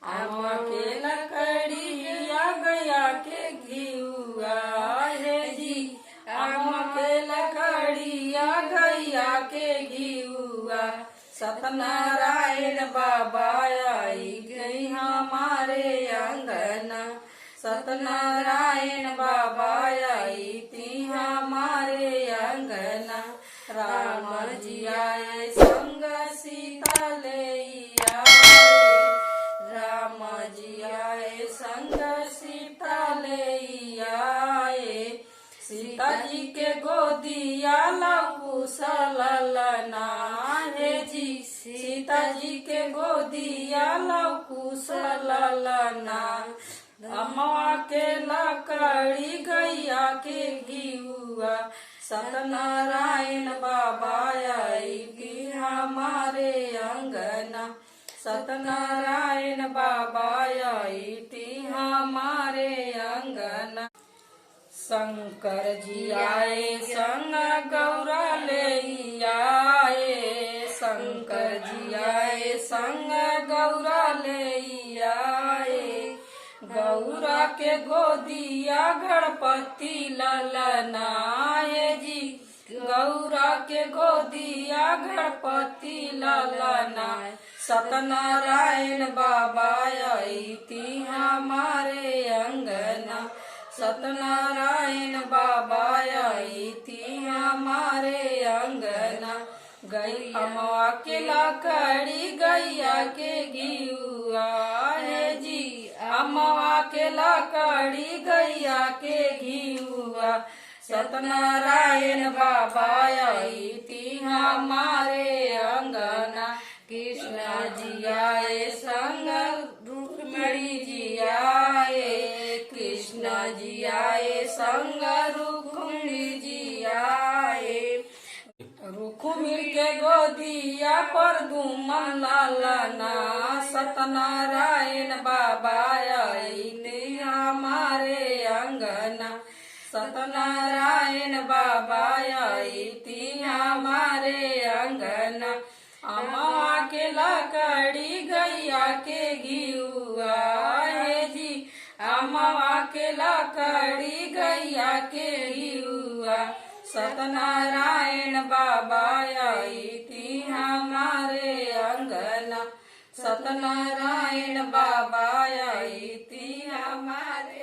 आमा के लकड़ी आ गया के घिउआ हे जी। आमा के लकड़ी आ गया के घिउआ। सत्यनारायण बाबा आई गई हमारे अंगना। सत्यनारायण बाबा आई थी हमारे अंगना। राम जी आए संग सीता ले आए। राम जी आए संग सीता ले आए। सीता जी के गोदिया लकुशल ललना हे जी। सीता जी के गोदिया लकुशल ललना। अम्मा के लकड़ी गैया के घिउआ। सत्यनारायण बाबा आई कि हमारे अंगना। सत्यनारायण बाबा आई थी हमारे अंगना। शंकर जी आए संग गौरा ले आए। शंकर जी आए संग गौरा ले आए। गौरा के गोदिया गणपति ललना हे जी। गौरा के गोदिया गणपति ललना। सत्यनारायण बाबा आई थी हमारे अंगना। सत्यनारायण बाबा आई थी हमारे अंगना। गई अमवा के लकड़ी गैया के घिउआ हे जी। अमवा के लकड़ी गैया के घिउआ। सत्यनारायण बाबा आई थी हमारे अंगना। कृष्ण जी आए संग रुक्मिणी जी आए। कृष्ण जी आए संग रुक्मिणी जी आए। रुक्मिणी के गोदिया पर दुमन ललना। सत्यनारायण बाबा आई थी हमारे अंगना। सत्यनारायण बाबा आई थी हमारे अंगना। अम्मा के लकड़ी गैया के घिउआ हे जी। अम्मा के लकड़ी गैया के घिउआ। सत्यनारायण बाबा आई थी हमारे अंगना। सत्यनारायण बाबा आई थी हमारे